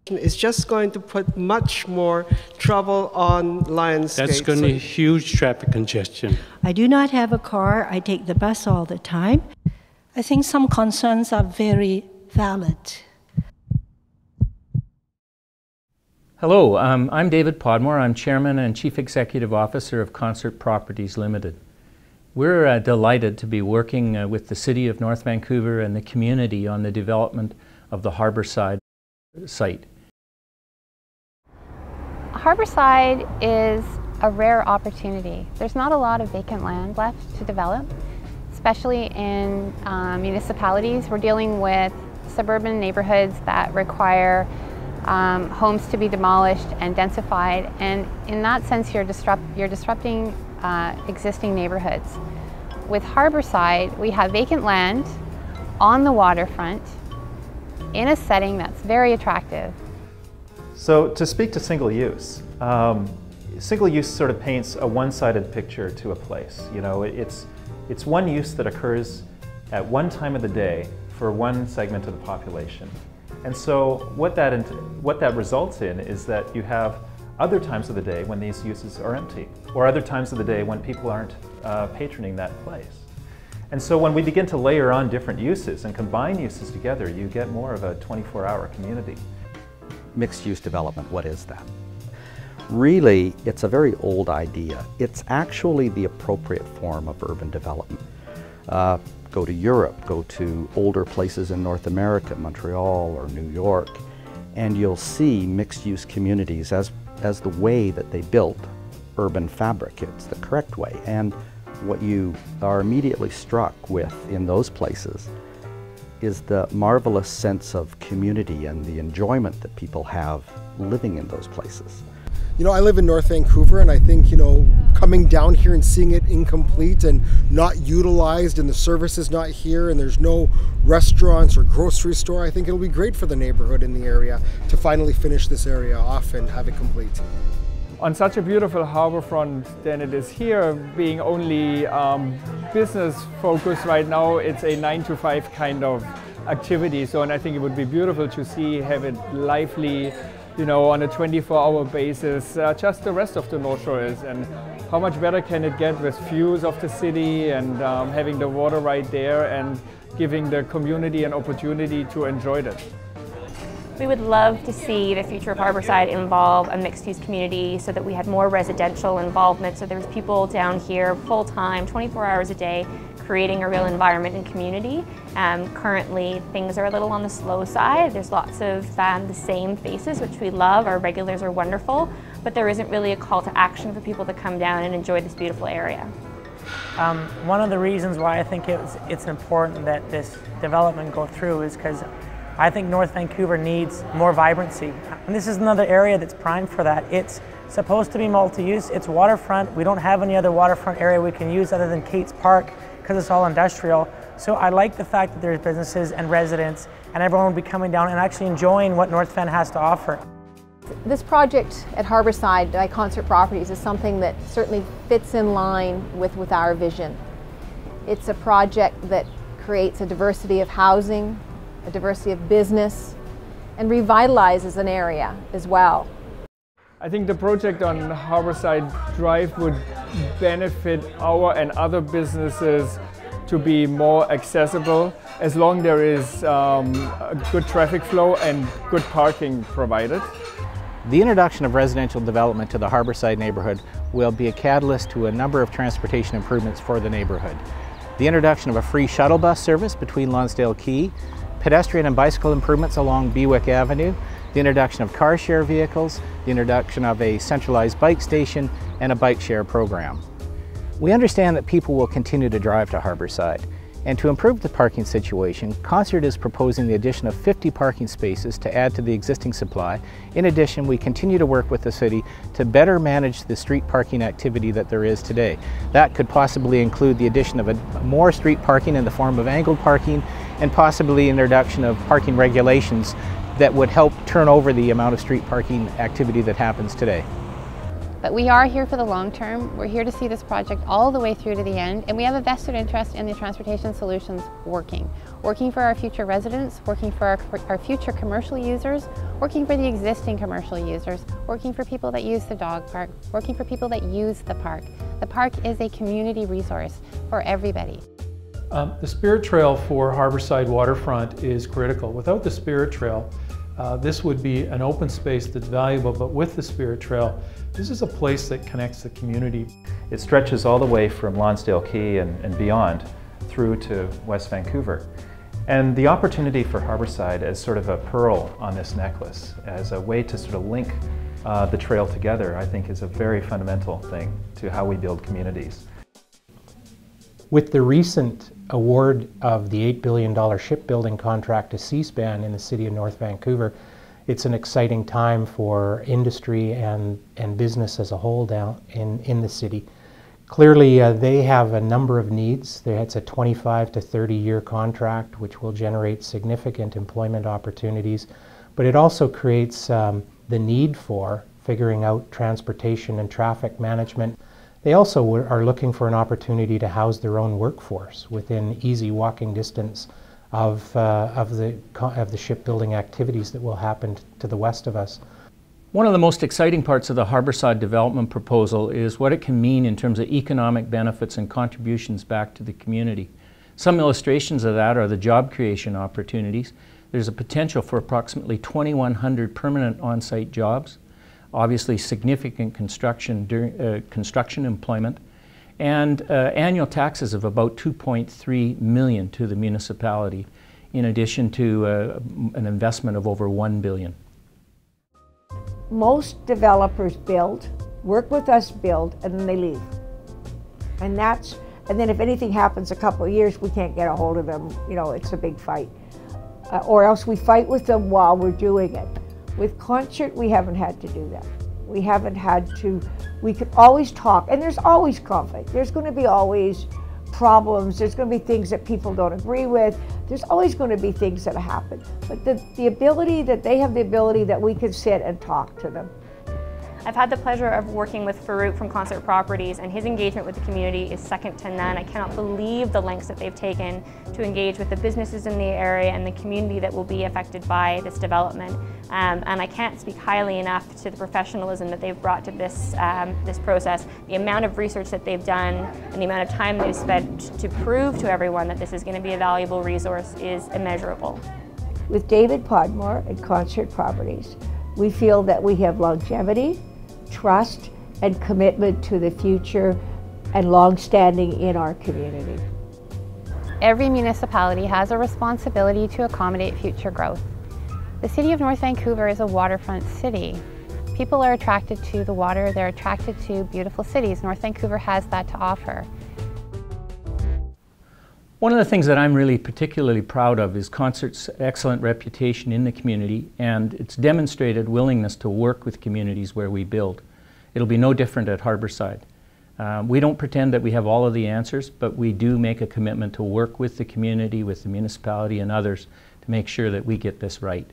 It's just going to put much more trouble on landscape. That's going to be huge traffic congestion. I do not have a car. I take the bus all the time. I think some concerns are very valid. Hello, I'm David Podmore. I'm Chairman and Chief Executive Officer of Concert Properties Limited. We're delighted to be working with the City of North Vancouver and the community on the development of the Harbourside site. Harbourside is a rare opportunity. There's not a lot of vacant land left to develop, especially in municipalities. We're dealing with suburban neighborhoods that require homes to be demolished and densified, and in that sense you're disrupting existing neighborhoods. With Harbourside, we have vacant land on the waterfront in a setting that's very attractive. So to speak to single use sort of paints a one-sided picture to a place. You know, it's one use that occurs at one time of the day for one segment of the population. And so what that results in is that you have other times of the day when these uses are empty, or other times of the day when people aren't patroning that place. And so when we begin to layer on different uses and combine uses together, you get more of a 24-hour community. Mixed-use development, what is that? Really, it's a very old idea. It's actually the appropriate form of urban development. Go to Europe, go to older places in North America, Montreal or New York, and you'll see mixed-use communities as the way that they built urban fabric. It's the correct way. And what you are immediately struck with in those places is the marvelous sense of community and the enjoyment that people have living in those places. You know, I live in North Vancouver, and I think, you know, coming down here and seeing it incomplete and not utilized and the service is not here and there's no restaurants or grocery store, I think it'll be great for the neighborhood in the area to finally finish this area off and have it complete. On such a beautiful harborfront than it is here, being only business focused right now, it's a 9-to-5 kind of activity. So, and I think it would be beautiful to have it lively, you know, on a 24-hour basis, just the rest of the North Shore is. And how much better can it get with views of the city and having the water right there and giving the community an opportunity to enjoy it. We would love to see the future of Harbourside involve a mixed-use community so that we had more residential involvement, so there's people down here full-time, 24 hours a day, creating a real environment and community. Currently, things are a little on the slow side. There's lots of the same faces, which we love. Our regulars are wonderful, but there isn't really a call to action for people to come down and enjoy this beautiful area. One of the reasons why I think it's important that this development go through is because I think North Vancouver needs more vibrancy. And this is another area that's primed for that. It's supposed to be multi-use. It's waterfront. We don't have any other waterfront area we can use other than Kate's Park because it's all industrial. So I like the fact that there's businesses and residents and everyone will be coming down and actually enjoying what North Van has to offer. This project at Harbourside by Concert Properties is something that certainly fits in line with our vision. It's a project that creates a diversity of housing, a diversity of business, and revitalizes an area as well. I think the project on Harbourside Drive would benefit our and other businesses to be more accessible as long as there is a good traffic flow and good parking provided. The introduction of residential development to the Harbourside neighborhood will be a catalyst to a number of transportation improvements for the neighborhood. The introduction of a free shuttle bus service between Lonsdale Quay, pedestrian and bicycle improvements along Bewick Avenue, the introduction of car share vehicles, the introduction of a centralized bike station, and a bike share program. We understand that people will continue to drive to Harbourside, and to improve the parking situation, Concert is proposing the addition of 50 parking spaces to add to the existing supply. In addition, we continue to work with the city to better manage the street parking activity that there is today. That could possibly include the addition of more street parking in the form of angled parking, and possibly introduction of parking regulations that would help turn over the amount of street parking activity that happens today. But we are here for the long term. We're here to see this project all the way through to the end, and we have a vested interest in the transportation solutions working for our future residents, working for our future commercial users, working for the existing commercial users, working for people that use the dog park, working for people that use the park. The park is a community resource for everybody. The Spirit Trail for Harbourside waterfront is critical. Without the Spirit Trail, this would be an open space that's valuable, but with the Spirit Trail, this is a place that connects the community. It stretches all the way from Lonsdale Quay and beyond through to West Vancouver. And the opportunity for Harbourside as sort of a pearl on this necklace, as a way to sort of link the trail together, I think is a very fundamental thing to how we build communities. With the recent award of the $8 billion shipbuilding contract to Seaspan in the city of North Vancouver, it's an exciting time for industry and business as a whole down in the city. Clearly, they have a number of needs. It's a 25 to 30-year contract, which will generate significant employment opportunities, but it also creates the need for figuring out transportation and traffic management. They also are looking for an opportunity to house their own workforce within easy walking distance of the shipbuilding activities that will happen to the west of us. One of the most exciting parts of the Harbourside development proposal is what it can mean in terms of economic benefits and contributions back to the community. Some illustrations of that are the job creation opportunities. There's a potential for approximately 2,100 permanent on-site jobs, obviously significant construction employment, and annual taxes of about $2.3 million to the municipality, in addition to an investment of over $1 billion. Most developers build, work with us, build, and then they leave. And then if anything happens a couple of years, we can't get a hold of them. You know, it's a big fight. Or else we fight with them while we're doing it. With Concert, we haven't had to do that. We haven't had to, we could always talk, and there's always conflict. There's going to be always problems. There's going to be things that people don't agree with. There's always going to be things that happen. But the ability that they have, the ability that we can sit and talk to them. I've had the pleasure of working with Farouk from Concert Properties, and his engagement with the community is second to none. I cannot believe the lengths that they've taken to engage with the businesses in the area and the community that will be affected by this development. And I can't speak highly enough to the professionalism that they've brought to this, this process. The amount of research that they've done and the amount of time they've spent to prove to everyone that this is going to be a valuable resource is immeasurable. With David Podmore at Concert Properties, we feel that we have longevity, trust, and commitment to the future and long-standing in our community. Every municipality has a responsibility to accommodate future growth. The city of North Vancouver is a waterfront city. People are attracted to the water, they're attracted to beautiful cities. North Vancouver has that to offer. One of the things that I'm really particularly proud of is Concert's excellent reputation in the community and its demonstrated willingness to work with communities where we build. It'll be no different at Harbourside. We don't pretend that we have all of the answers, but we do make a commitment to work with the community, with the municipality and others to make sure that we get this right.